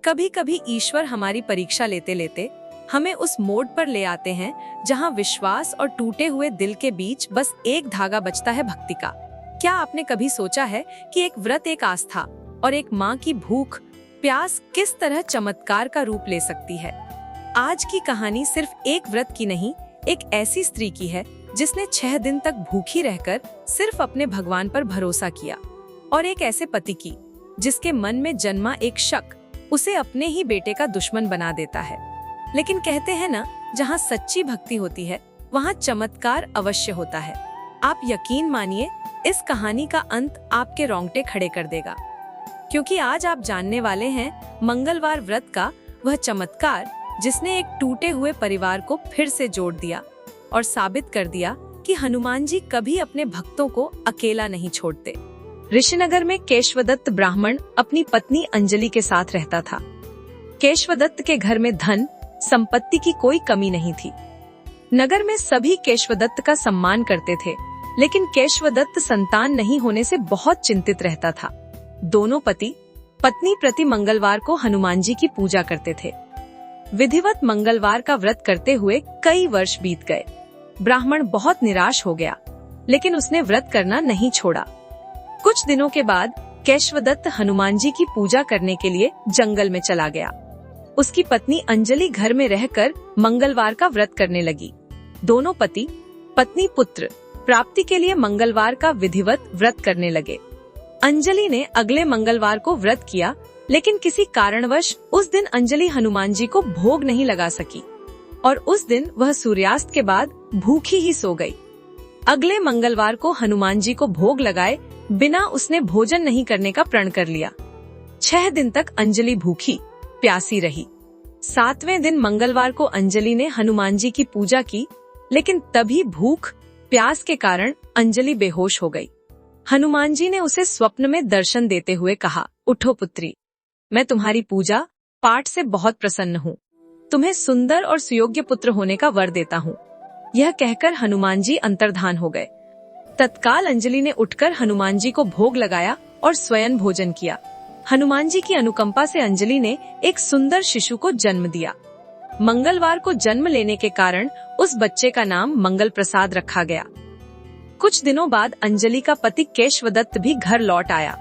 कभी कभी ईश्वर हमारी परीक्षा लेते लेते हमें उस मोड़ पर ले आते हैं जहां विश्वास और टूटे हुए दिल के बीच बस एक धागा बचता है, भक्ति का। क्या आपने कभी सोचा है कि एक व्रत, एक आस्था और एक माँ की भूख प्यास किस तरह चमत्कार का रूप ले सकती है? आज की कहानी सिर्फ एक व्रत की नहीं, एक ऐसी स्त्री की है जिसने 6 दिन तक भूखी रहकर सिर्फ अपने भगवान पर भरोसा किया, और एक ऐसे पति की जिसके मन में जन्मा एक शक उसे अपने ही बेटे का दुश्मन बना देता है। लेकिन कहते हैं ना, जहाँ सच्ची भक्ति होती है वहाँ चमत्कार अवश्य होता है। आप यकीन मानिए, इस कहानी का अंत आपके रोंगटे खड़े कर देगा, क्योंकि आज आप जानने वाले हैं मंगलवार व्रत का वह चमत्कार जिसने एक टूटे हुए परिवार को फिर से जोड़ दिया और साबित कर दिया कि हनुमान जी कभी अपने भक्तों को अकेला नहीं छोड़ते। ऋषिनगर में केशवदत्त ब्राह्मण अपनी पत्नी अंजलि के साथ रहता था। केशवदत्त के घर में धन संपत्ति की कोई कमी नहीं थी। नगर में सभी केशवदत्त का सम्मान करते थे, लेकिन केशवदत्त संतान नहीं होने से बहुत चिंतित रहता था। दोनों पति पत्नी प्रति मंगलवार को हनुमान जी की पूजा करते थे। विधिवत मंगलवार का व्रत करते हुए कई वर्ष बीत गए। ब्राह्मण बहुत निराश हो गया, लेकिन उसने व्रत करना नहीं छोड़ा। कुछ दिनों के बाद केशवदत्त हनुमान जी की पूजा करने के लिए जंगल में चला गया। उसकी पत्नी अंजलि घर में रहकर मंगलवार का व्रत करने लगी। दोनों पति पत्नी पुत्र प्राप्ति के लिए मंगलवार का विधिवत व्रत करने लगे। अंजलि ने अगले मंगलवार को व्रत किया, लेकिन किसी कारणवश उस दिन अंजलि हनुमान जी को भोग नहीं लगा सकी और उस दिन वह सूर्यास्त के बाद भूखी ही सो गई। अगले मंगलवार को हनुमान जी को भोग लगाए बिना उसने भोजन नहीं करने का प्रण कर लिया। 6 दिन तक अंजलि भूखी प्यासी रही। 7वें दिन मंगलवार को अंजलि ने हनुमान जी की पूजा की, लेकिन तभी भूख प्यास के कारण अंजलि बेहोश हो गई। हनुमान जी ने उसे स्वप्न में दर्शन देते हुए कहा, उठो पुत्री, मैं तुम्हारी पूजा पाठ से बहुत प्रसन्न हूँ। तुम्हें सुंदर और सुयोग्य पुत्र होने का वर देता हूँ। यह कहकर हनुमान जी अंतर्धान हो गए। तत्काल अंजलि ने उठकर हनुमान जी को भोग लगाया और स्वयं भोजन किया। हनुमान जी की अनुकंपा से अंजलि ने एक सुंदर शिशु को जन्म दिया। मंगलवार को जन्म लेने के कारण उस बच्चे का नाम मंगल प्रसाद रखा गया। कुछ दिनों बाद अंजलि का पति केशवदत्त भी घर लौट आया।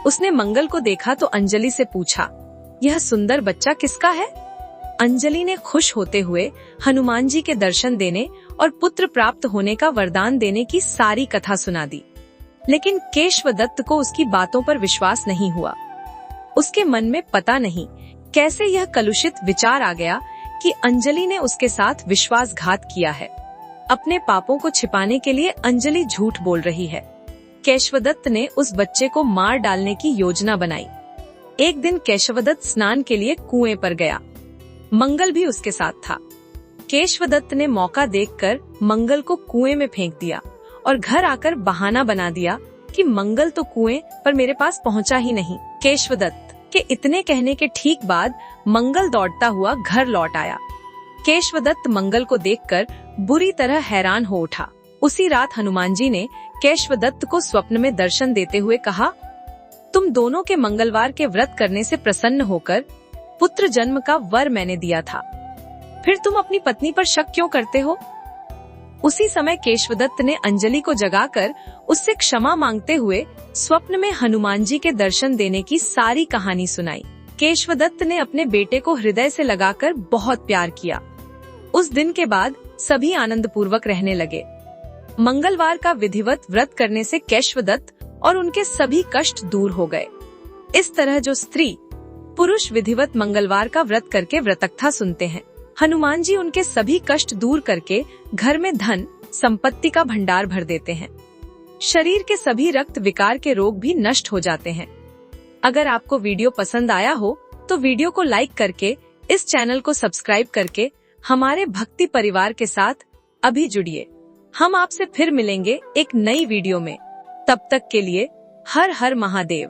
उसने मंगल को देखा तो अंजलि से पूछा, यह सुंदर बच्चा किसका है? अंजलि ने खुश होते हुए हनुमान जी के दर्शन देने और पुत्र प्राप्त होने का वरदान देने की सारी कथा सुना दी। लेकिन केशवदत्त को उसकी बातों पर विश्वास नहीं हुआ। उसके मन में पता नहीं कैसे यह कलुषित विचार आ गया कि अंजलि ने उसके साथ विश्वासघात किया है। अपने पापों को छिपाने के लिए अंजलि झूठ बोल रही है। केशवदत्त ने उस बच्चे को मार डालने की योजना बनाई। एक दिन केशवदत्त स्नान के लिए कुएं पर गया। मंगल भी उसके साथ था। केशवदत्त ने मौका देखकर मंगल को कुएं में फेंक दिया और घर आकर बहाना बना दिया कि मंगल तो कुएं पर मेरे पास पहुंचा ही नहीं। केशवदत्त के इतने कहने के ठीक बाद मंगल दौड़ता हुआ घर लौट आया। केशवदत्त मंगल को देखकर बुरी तरह हैरान हो उठा। उसी रात हनुमान जी ने केशवदत्त को स्वप्न में दर्शन देते हुए कहा, तुम दोनों के मंगलवार के व्रत करने से प्रसन्न होकर पुत्र जन्म का वर मैंने दिया था, फिर तुम अपनी पत्नी पर शक क्यों करते हो? उसी समय केशवदत्त ने अंजलि को जगाकर उससे क्षमा मांगते हुए स्वप्न में हनुमान जी के दर्शन देने की सारी कहानी सुनाई। केशवदत्त ने अपने बेटे को हृदय से लगाकर बहुत प्यार किया। उस दिन के बाद सभी आनंद पूर्वक रहने लगे। मंगलवार का विधिवत व्रत करने से केशवदत्त और उनके सभी कष्ट दूर हो गए। इस तरह जो स्त्री पुरुष विधिवत मंगलवार का व्रत करके व्रतकथा सुनते हैं, हनुमान जी उनके सभी कष्ट दूर करके घर में धन संपत्ति का भंडार भर देते हैं। शरीर के सभी रक्त विकार के रोग भी नष्ट हो जाते हैं। अगर आपको वीडियो पसंद आया हो तो वीडियो को लाइक करके इस चैनल को सब्सक्राइब करके हमारे भक्ति परिवार के साथ अभी जुड़िए। हम आपसे फिर मिलेंगे एक नई वीडियो में। तब तक के लिए हर हर महादेव।